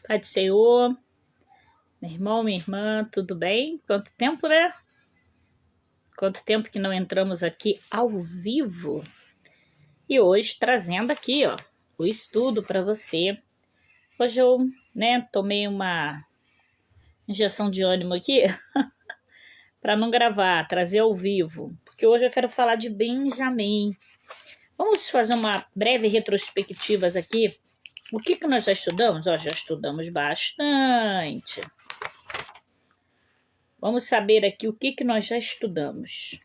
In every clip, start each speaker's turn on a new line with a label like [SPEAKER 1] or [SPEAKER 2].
[SPEAKER 1] Pai do Senhor, meu irmão, minha irmã, tudo bem? Quanto tempo, né? Quanto tempo que não entramos aqui ao vivo. E hoje trazendo aqui, ó, o estudo para você. Hoje eu, tomei uma injeção de ânimo aqui para não gravar, trazer ao vivo, porque hoje eu quero falar de Benjamim. Vamos fazer uma breve retrospectiva aqui. O que nós já estudamos? Já estudamos bastante. Vamos saber aqui o que nós já estudamos.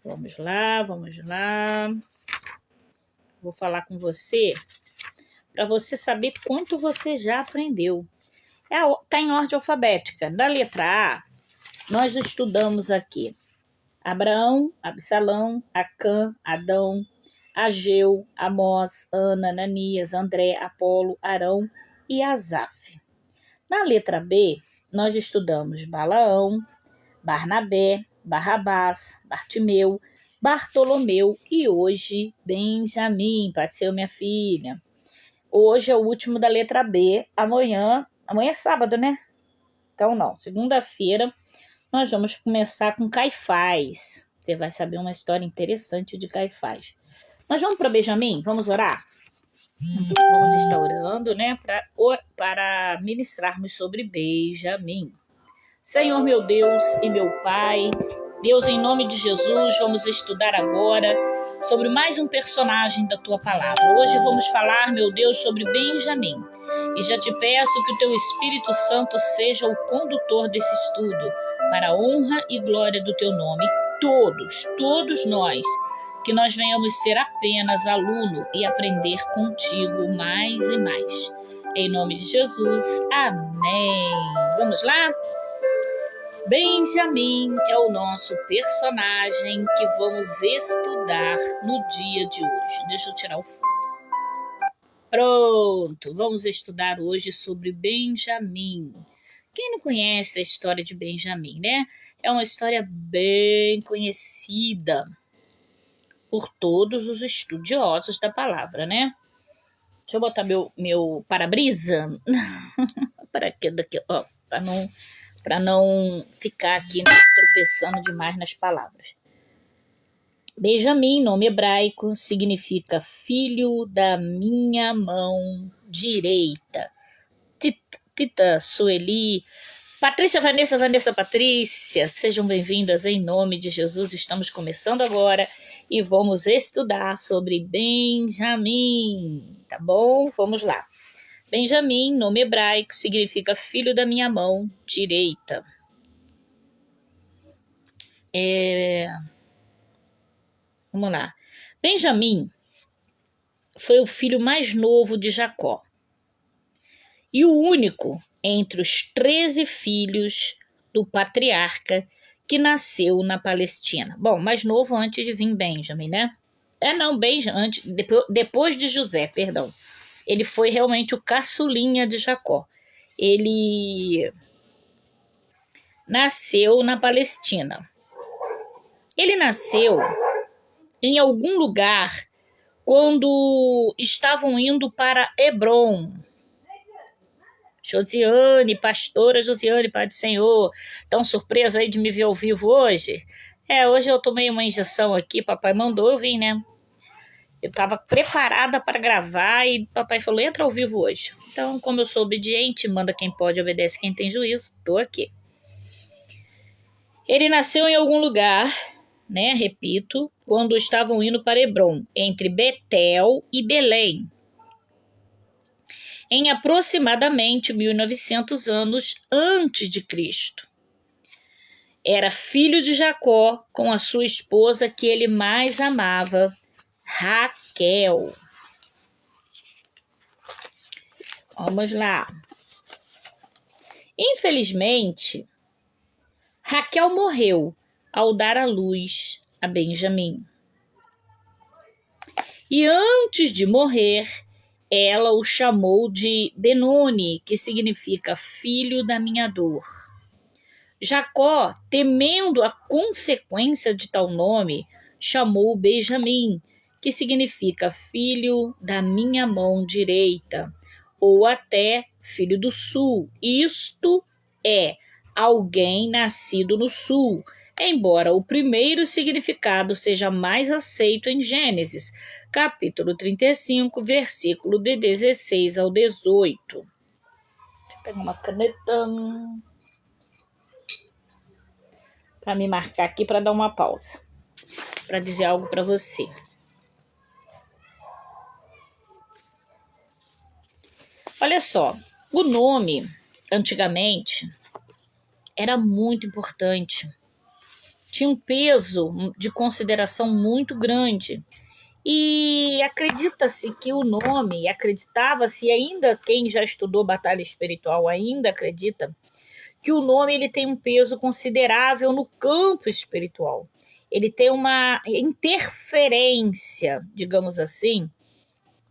[SPEAKER 1] Vamos lá. Vou falar com você para você saber quanto você já aprendeu. Tá em ordem alfabética. Da letra A, nós estudamos aqui Abraão, Absalão, Acã, Adão, Ageu, Amós, Ana, Ananias, André, Apolo, Arão e Asaf. Na letra B, nós estudamos Balaão, Barnabé, Barrabás, Bartimeu, Bartolomeu e hoje Benjamim. Pode ser minha filha. Hoje é o último da letra B. Amanhã é sábado, né? Então não, segunda-feira nós vamos começar com Caifás. Você vai saber uma história interessante de Caifás. Nós vamos para Benjamim? Vamos orar? Vamos estar orando, né? Para ministrarmos sobre Benjamim. Senhor, meu Deus e meu Pai, Deus, em nome de Jesus, vamos estudar agora sobre mais um personagem da Tua Palavra. Hoje vamos falar, meu Deus, sobre Benjamim. E já te peço que o Teu Espírito Santo seja o condutor desse estudo, para a honra e glória do Teu nome. Todos nós, que nós venhamos ser apenas aluno e aprender contigo mais e mais. Em nome de Jesus, amém. Vamos lá? Benjamim é o nosso personagem que vamos estudar no dia de hoje. Deixa eu tirar o fundo. Pronto, vamos estudar hoje sobre Benjamim. Quem não conhece a história de Benjamim, né? É uma história bem conhecida por todos os estudiosos da palavra, né? Deixa eu botar meu para-brisa para não ficar aqui tropeçando demais nas palavras. Benjamim, nome hebraico, significa filho da minha mão direita. Tita, Sueli, Patrícia, Vanessa, Patrícia, sejam bem-vindas em nome de Jesus. Estamos começando agora e vamos estudar sobre Benjamim, tá bom? Vamos lá. Benjamim, nome hebraico, significa filho da minha mão direita. Vamos lá. Benjamim foi o filho mais novo de Jacó e o único entre os 13 filhos do patriarca que nasceu na Palestina. Bom, mais novo antes de vir Benjamim, né? Benjamim, depois de José, perdão. Ele foi realmente o caçulinha de Jacó. Ele nasceu na Palestina. Ele nasceu em algum lugar quando estavam indo para Hebrom. Pastora Josiane, Pai do Senhor, tão surpresa aí de me ver ao vivo hoje? Hoje eu tomei uma injeção aqui, papai mandou eu vir, né? Eu estava preparada para gravar e papai falou, entra ao vivo hoje. Então, como eu sou obediente, manda quem pode, obedece quem tem juízo, estou aqui. Ele nasceu em algum lugar, né? Repito, quando estavam indo para Hebrom, entre Betel e Belém, em aproximadamente 1900 anos antes de Cristo. Era filho de Jacó com a sua esposa que ele mais amava, Raquel. Vamos lá. Infelizmente, Raquel morreu ao dar à luz a Benjamim. E antes de morrer, ela o chamou de Benoni, que significa filho da minha dor. Jacó, temendo a consequência de tal nome, chamou Benjamim, que significa filho da minha mão direita, ou até filho do sul. Isto é, alguém nascido no sul, embora o primeiro significado seja mais aceito em Gênesis, capítulo 35, versículo de 16 ao 18. Deixa eu pegar uma caneta para me marcar aqui para dar uma pausa, para dizer algo para você. Olha só, o nome, antigamente, era muito importante. Tinha um peso de consideração muito grande. E acredita-se que o nome, acreditava-se, ainda quem já estudou batalha espiritual ainda acredita, que o nome ele tem um peso considerável no campo espiritual. Ele tem uma interferência, digamos assim,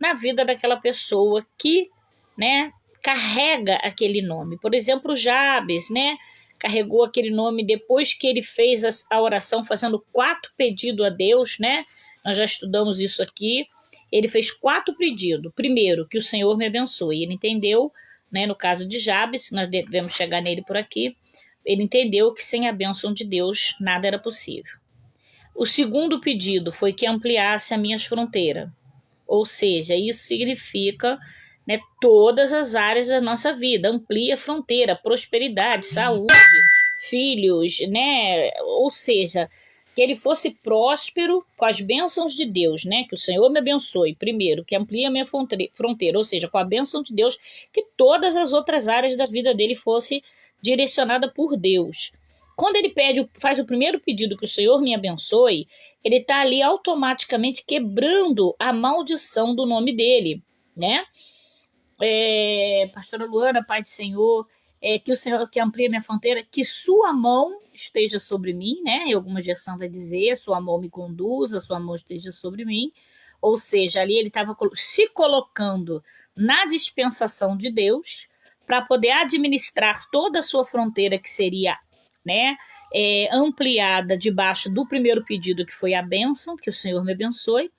[SPEAKER 1] na vida daquela pessoa que, né, carrega aquele nome. Por exemplo, Jabes, né, carregou aquele nome depois que ele fez a oração fazendo 4 pedidos a Deus, né? Nós já estudamos isso aqui. Ele fez 4 pedidos. Primeiro, que o Senhor me abençoe. Ele entendeu, né, no caso de Jabes, nós devemos chegar nele por aqui, ele entendeu que sem a bênção de Deus nada era possível. O segundo pedido foi que ampliasse as minhas fronteiras. Ou seja, isso significa, né, todas as áreas da nossa vida, amplia a fronteira, prosperidade, saúde, filhos, né? Ou seja, que ele fosse próspero com as bênçãos de Deus, né? Que o Senhor me abençoe, primeiro, que amplie a minha fronteira, ou seja, com a bênção de Deus, que todas as outras áreas da vida dele fosse direcionada por Deus. Quando ele faz o primeiro pedido que o Senhor me abençoe, ele está ali automaticamente quebrando a maldição do nome dele, né? Pastora Luana, Pai do Senhor, que o Senhor que amplie a minha fronteira, que sua mão esteja sobre mim, né? Em alguma versão vai dizer, sua mão me conduza, sua mão esteja sobre mim. Ou seja, ali ele estava se colocando na dispensação de Deus para poder administrar toda a sua fronteira, que seria, né, ampliada debaixo do primeiro pedido, que foi a bênção, que o Senhor me abençoe,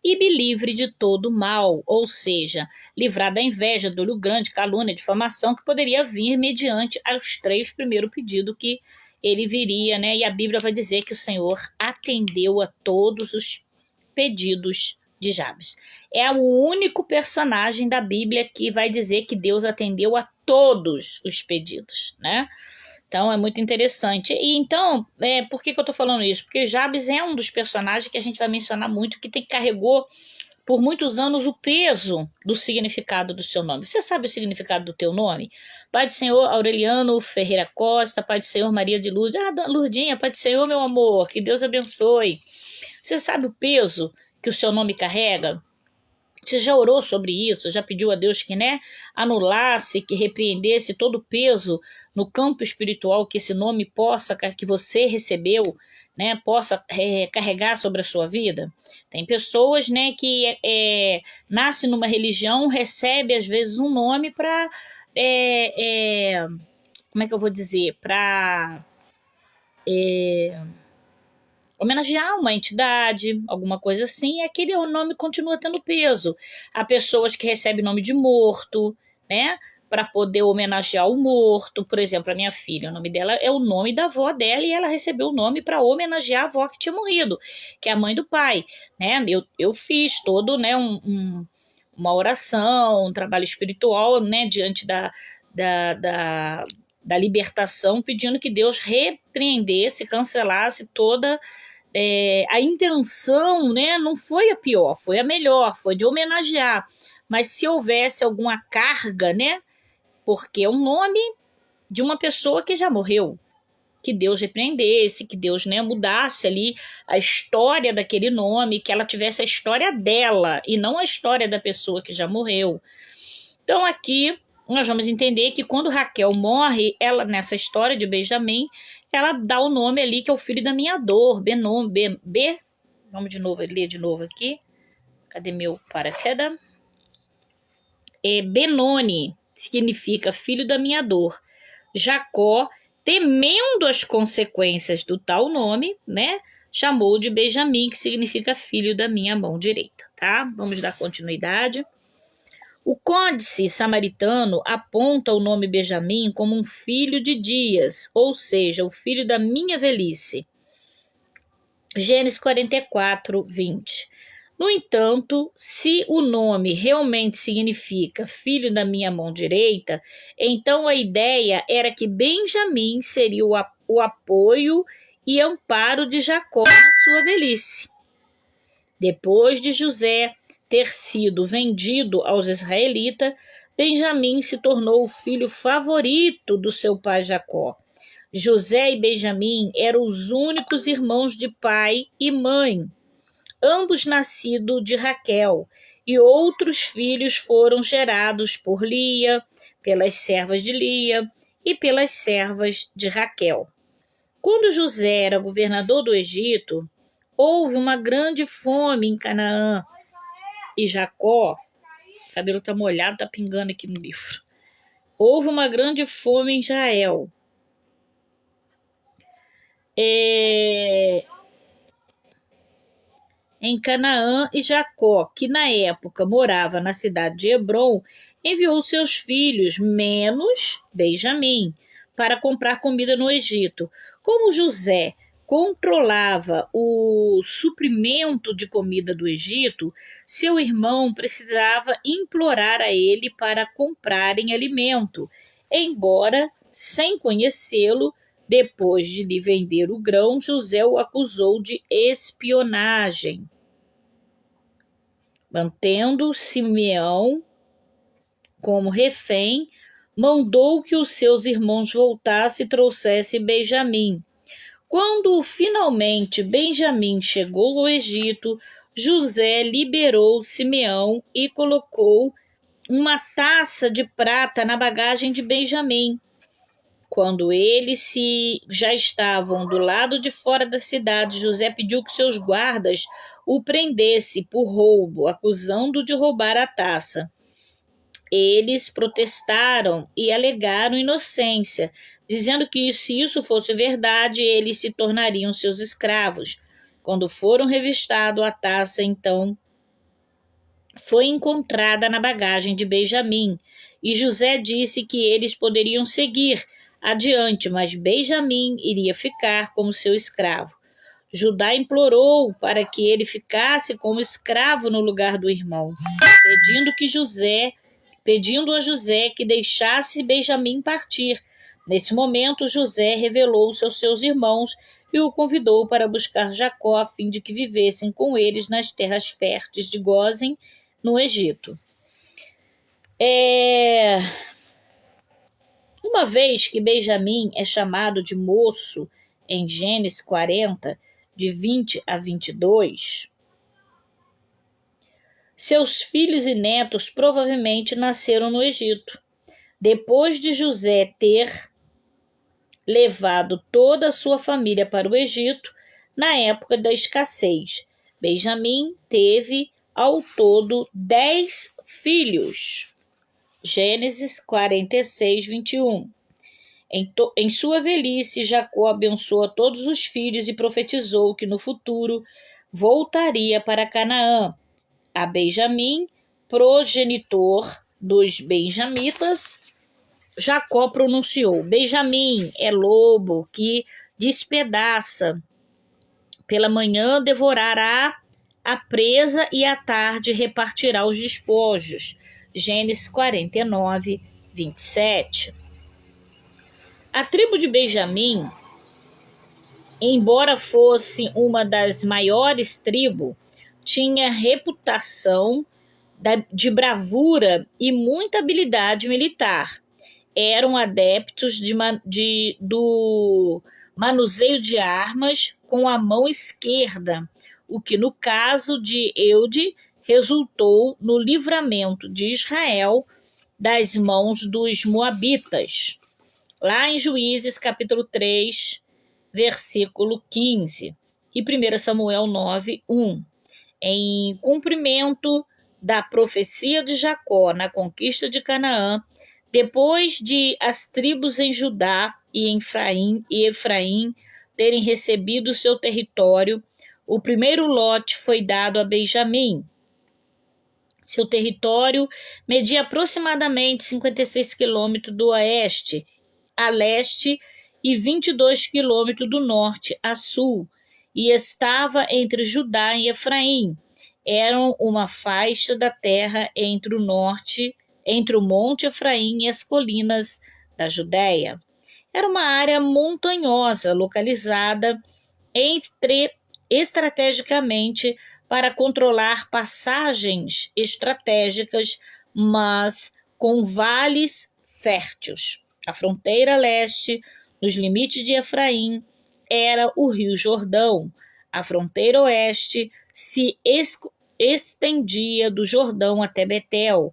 [SPEAKER 1] e me livre de todo mal, ou seja, livrar da inveja, do olho grande, calúnia, difamação, que poderia vir mediante os 3 primeiros pedidos que ele viria, né? E a Bíblia vai dizer que o Senhor atendeu a todos os pedidos de Jabes. É o único personagem da Bíblia que vai dizer que Deus atendeu a todos os pedidos, né? Então, é muito interessante. E então, por que eu estou falando isso? Porque Jabes é um dos personagens que a gente vai mencionar muito, que carregou por muitos anos o peso do significado do seu nome. Você sabe o significado do teu nome? Pai do Senhor Aureliano Ferreira Costa, Pai do Senhor Maria de Lourdes. Lourdinha, Pai do Senhor, meu amor, que Deus abençoe. Você sabe o peso que o seu nome carrega? Você já orou sobre isso? Já pediu a Deus que, né, anulasse, que repreendesse todo o peso no campo espiritual que esse nome possa, que você recebeu, né, possa carregar sobre a sua vida? Tem pessoas, né, que nascem numa religião, recebe às vezes um nome para, como é que eu vou dizer, para homenagear uma entidade, alguma coisa assim, e aquele nome continua tendo peso. Há pessoas que recebem nome de morto, né, para poder homenagear o morto. Por exemplo, a minha filha, o nome dela é o nome da avó dela, e ela recebeu o nome para homenagear a avó que tinha morrido, que é a mãe do pai, né? Eu fiz todo, né, uma oração, um trabalho espiritual, né, diante da libertação, pedindo que Deus repreendesse, cancelasse toda a intenção, né, não foi a pior, foi a melhor, foi de homenagear. Mas se houvesse alguma carga, né, porque é um nome de uma pessoa que já morreu, que Deus repreendesse, que Deus, né, mudasse ali a história daquele nome, que ela tivesse a história dela e não a história da pessoa que já morreu. Então aqui nós vamos entender que quando Raquel morre, ela, nessa história de Benjamim, ela dá o nome ali, que é o filho da minha dor, vamos de novo, ler de novo aqui. Cadê meu paraquedas? Benoni significa filho da minha dor. Jacó, temendo as consequências do tal nome, né, chamou de Benjamim, que significa filho da minha mão direita, tá? Vamos dar continuidade. O códice samaritano aponta o nome Benjamim como um filho de dias, ou seja, o filho da minha velhice. Gênesis 44, 20. No entanto, se o nome realmente significa filho da minha mão direita, então a ideia era que Benjamim seria o apoio e amparo de Jacó na sua velhice. Depois de José ter sido vendido aos israelitas, Benjamim se tornou o filho favorito do seu pai Jacó. José e Benjamim eram os únicos irmãos de pai e mãe, ambos nascidos de Raquel, e outros filhos foram gerados por Lia, pelas servas de Lia e pelas servas de Raquel. Quando José era governador do Egito, houve uma grande fome em Canaã e Jacó, o cabelo está molhado, está pingando aqui no livro. Houve uma grande fome em Israel. Em Canaã, e Jacó, que na época morava na cidade de Hebrom, enviou seus filhos, menos Benjamim, para comprar comida no Egito. Como José controlava o suprimento de comida do Egito, seu irmão precisava implorar a ele para comprarem alimento, embora, sem conhecê-lo, depois de lhe vender o grão, José o acusou de espionagem. Mantendo Simeão como refém, mandou que os seus irmãos voltassem e trouxessem Benjamim. Quando finalmente Benjamim chegou ao Egito, José liberou Simeão e colocou uma taça de prata na bagagem de Benjamim. Quando eles já estavam do lado de fora da cidade, José pediu que seus guardas o prendessem por roubo, acusando-o de roubar a taça. Eles protestaram e alegaram inocência, dizendo que se isso fosse verdade, eles se tornariam seus escravos. Quando foram revistados, a taça então foi encontrada na bagagem de Benjamim, e José disse que eles poderiam seguir adiante, mas Benjamim iria ficar como seu escravo. Judá implorou para que ele ficasse como escravo no lugar do irmão, pedindo a José que deixasse Benjamim partir. Nesse momento, José revelou-se aos seus irmãos e o convidou para buscar Jacó a fim de que vivessem com eles nas terras férteis de Gósen, no Egito. Uma vez que Benjamim é chamado de moço em Gênesis 40, de 20 a 22, seus filhos e netos provavelmente nasceram no Egito. Depois de José ter levado toda a sua família para o Egito, na época da escassez, Benjamim teve ao todo 10 filhos. Gênesis 46, 21. Em sua velhice, Jacó abençoou todos os filhos e profetizou que no futuro voltaria para Canaã. A Benjamim, progenitor dos benjamitas, Jacó pronunciou: Benjamim é lobo que despedaça. Pela manhã devorará a presa e à tarde repartirá os despojos. Gênesis 49, 27. A tribo de Benjamim, embora fosse uma das maiores tribos, tinha reputação de bravura e muita habilidade militar. Eram adeptos do manuseio de armas com a mão esquerda, o que no caso de Eude resultou no livramento de Israel das mãos dos moabitas. Lá em Juízes capítulo 3, versículo 15 e 1 Samuel 9, 1. Em cumprimento da profecia de Jacó na conquista de Canaã, depois de as tribos em Judá e Efraim terem recebido seu território, o primeiro lote foi dado a Benjamim. Seu território media aproximadamente 56 quilômetros do oeste a leste e 22 quilômetros do norte a sul, e estava entre Judá e Efraim. Eram uma faixa da terra entre o monte Efraim e as colinas da Judéia. Era uma área montanhosa localizada estrategicamente para controlar passagens estratégicas, mas com vales férteis. A fronteira leste, nos limites de Efraim, era o rio Jordão. A fronteira oeste se estendia do Jordão até Betel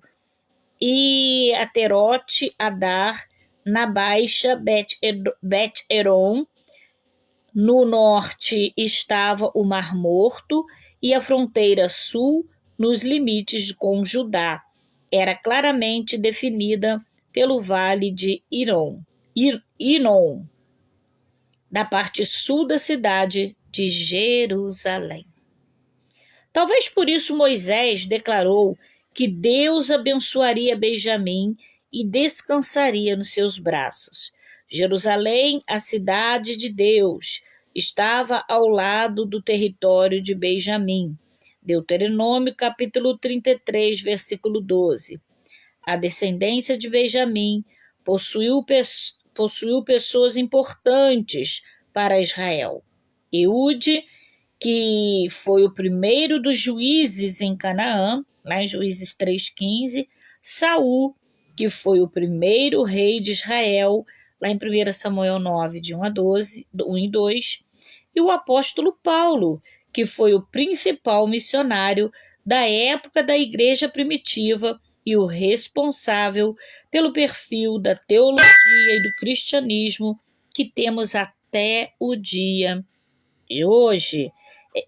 [SPEAKER 1] e Aterote Adar, na baixa Bet-Eron. No norte estava o Mar Morto e a fronteira sul, nos limites com Judá, era claramente definida pelo vale de Inom, da parte sul da cidade de Jerusalém. Talvez por isso Moisés declarou que Deus abençoaria Benjamim e descansaria nos seus braços. Jerusalém, a cidade de Deus, estava ao lado do território de Benjamim. Deuteronômio capítulo 33, versículo 12. A descendência de Benjamim possuiu pessoas importantes para Israel. Eude, que foi o primeiro dos juízes em Canaã, lá em Juízes 3,15, Saul, que foi o primeiro rei de Israel, lá em 1 Samuel 9, de 1 e 2, e o apóstolo Paulo, que foi o principal missionário da época da igreja primitiva e o responsável pelo perfil da teologia e do cristianismo que temos até o dia de hoje.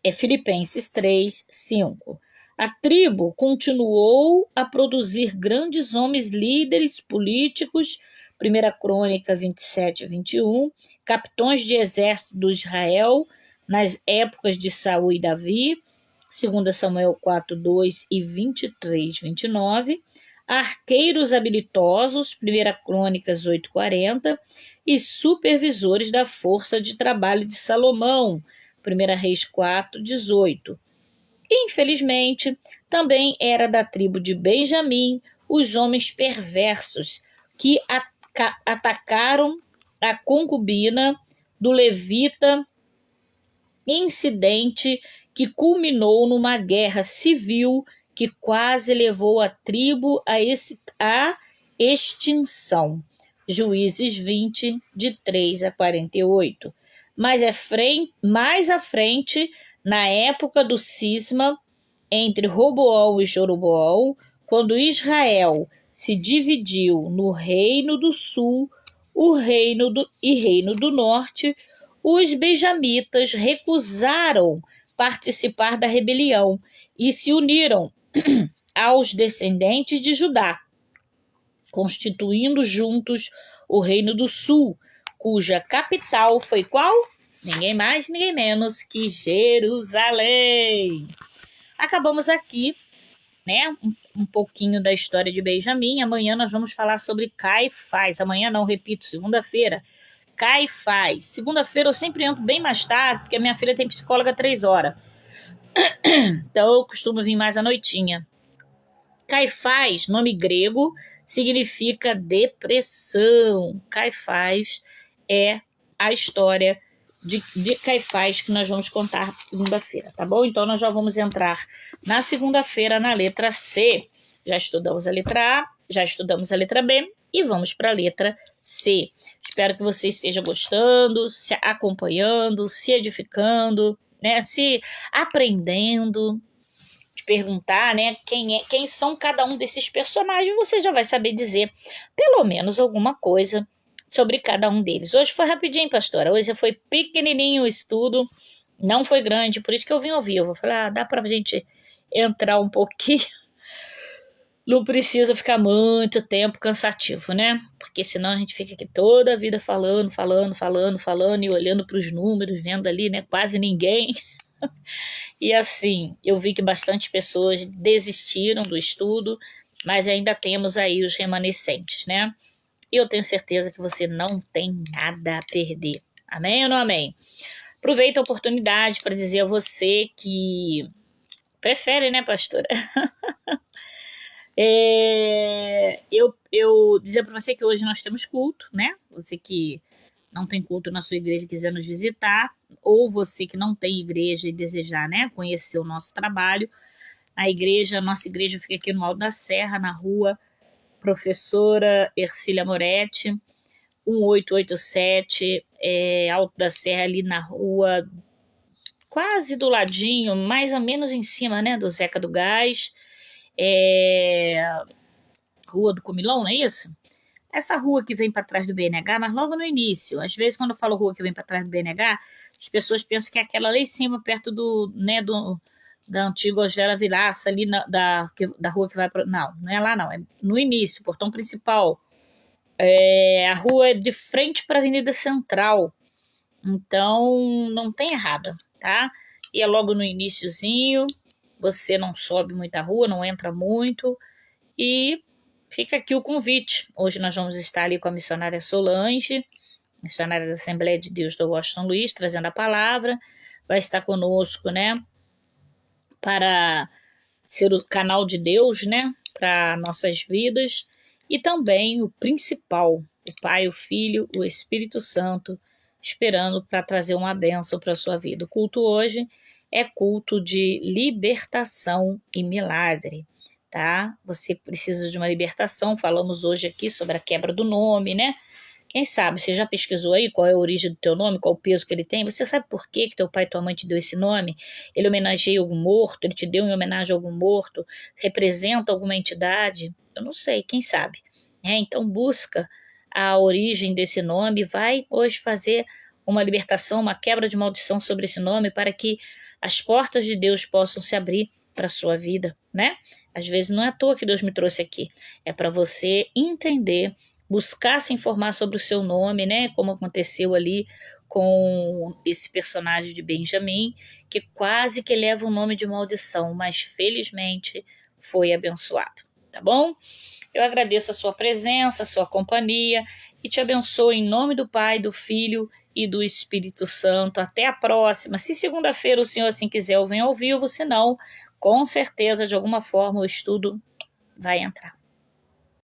[SPEAKER 1] É Filipenses 3, 5. A tribo continuou a produzir grandes homens líderes políticos, 1 Crônica 27, 21, capitães de exército do Israel nas épocas de Saul e Davi, 2 Samuel 4, 2 e 23, 29, arqueiros habilidosos, 1 Crônicas 8, 40, e supervisores da força de trabalho de Salomão, 1 Reis 4, 18. Infelizmente, também era da tribo de Benjamim os homens perversos que atacaram a concubina do levita, incidente que culminou numa guerra civil que quase levou a tribo à extinção. Juízes 20, de 3 a 48. Mais à frente, na época do cisma entre Roboão e Jeroboão, quando Israel se dividiu no Reino do Sul Reino do Norte, os benjamitas recusaram participar da rebelião e se uniram aos descendentes de Judá, constituindo juntos o Reino do Sul, cuja capital foi qual? Ninguém mais, ninguém menos que Jerusalém. Acabamos aqui, né, um pouquinho da história de Benjamim. Amanhã nós vamos falar sobre Caifás. Amanhã não, repito, segunda-feira. Caifás. Segunda-feira eu sempre entro bem mais tarde, porque a minha filha tem psicóloga 3 horas. Então eu costumo vir mais à noitinha. Caifás, nome grego, significa depressão. Caifás é a história de Caifás que nós vamos contar segunda-feira, tá bom? Então nós já vamos entrar na segunda-feira na letra C. Já estudamos a letra A, já estudamos a letra B e vamos para a letra C. Espero que você esteja gostando, se acompanhando, se edificando, né? Se aprendendo. De perguntar, né? Quem são cada um desses personagens, você já vai saber dizer pelo menos alguma coisa sobre cada um deles. Hoje foi rapidinho, pastora. Hoje foi pequenininho o estudo, não foi grande, por isso que eu vim ao vivo. Falei, dá pra gente entrar um pouquinho. Não precisa ficar muito tempo cansativo, né? Porque senão a gente fica aqui toda a vida falando e olhando para os números, vendo ali, né? Quase ninguém. E assim, eu vi que bastante pessoas desistiram do estudo, mas ainda temos aí os remanescentes, né? E eu tenho certeza que você não tem nada a perder. Amém ou não amém? Aproveita a oportunidade para dizer a você que prefere, né, pastora? Eu dizer para você que hoje nós temos culto, né? Você que não tem culto na sua igreja e quiser nos visitar, ou você que não tem igreja e desejar, né, conhecer o nosso trabalho, a nossa igreja fica aqui no Alto da Serra, na rua Professora Ercília Moretti, 1887, Alto da Serra, ali na rua, quase do ladinho, mais ou menos em cima, né, do Zeca do Gás, Rua do Comilão, não é isso? Essa rua que vem para trás do BNH, mas logo no início. Às vezes, quando eu falo rua que vem para trás do BNH, as pessoas pensam que é aquela lá em cima, perto da antiga Osgera Vilaça, ali da rua que vai para... Não, não é lá não, é no início, portão principal. A rua é de frente para a Avenida Central. Então, não tem errada, tá? E é logo no iniciozinho, você não sobe muita rua, não entra muito, e fica aqui o convite. Hoje nós vamos estar ali com a missionária Solange, missionária da Assembleia de Deus do Washington Luiz, trazendo a palavra. Vai estar conosco, né, para ser o canal de Deus, né, para nossas vidas. E também o principal, o Pai, o Filho, o Espírito Santo, esperando para trazer uma bênção para a sua vida. O culto hoje é culto de libertação e milagre. Tá? Você precisa de uma libertação. Falamos hoje aqui sobre a quebra do nome, né? Quem sabe, você já pesquisou aí qual é a origem do teu nome, qual o peso que ele tem? Você sabe por que teu pai e tua mãe te deu esse nome? Ele homenageia algum morto? Ele te deu em homenagem a algum morto? Representa alguma entidade? Eu não sei, quem sabe? Então busca a origem desse nome, vai hoje fazer uma libertação, uma quebra de maldição sobre esse nome para que as portas de Deus possam se abrir para a sua vida, né? Às vezes não é à toa que Deus me trouxe aqui, é para você entender, buscar se informar sobre o seu nome, né? Como aconteceu ali com esse personagem de Benjamim, que quase que leva o nome de maldição, mas felizmente foi abençoado, tá bom? Eu agradeço a sua presença, a sua companhia e te abençoo em nome do Pai, do Filho e do Espírito Santo. Até a próxima. Se segunda-feira o senhor assim quiser, eu venho ao vivo, se não, com certeza, de alguma forma, o estudo vai entrar.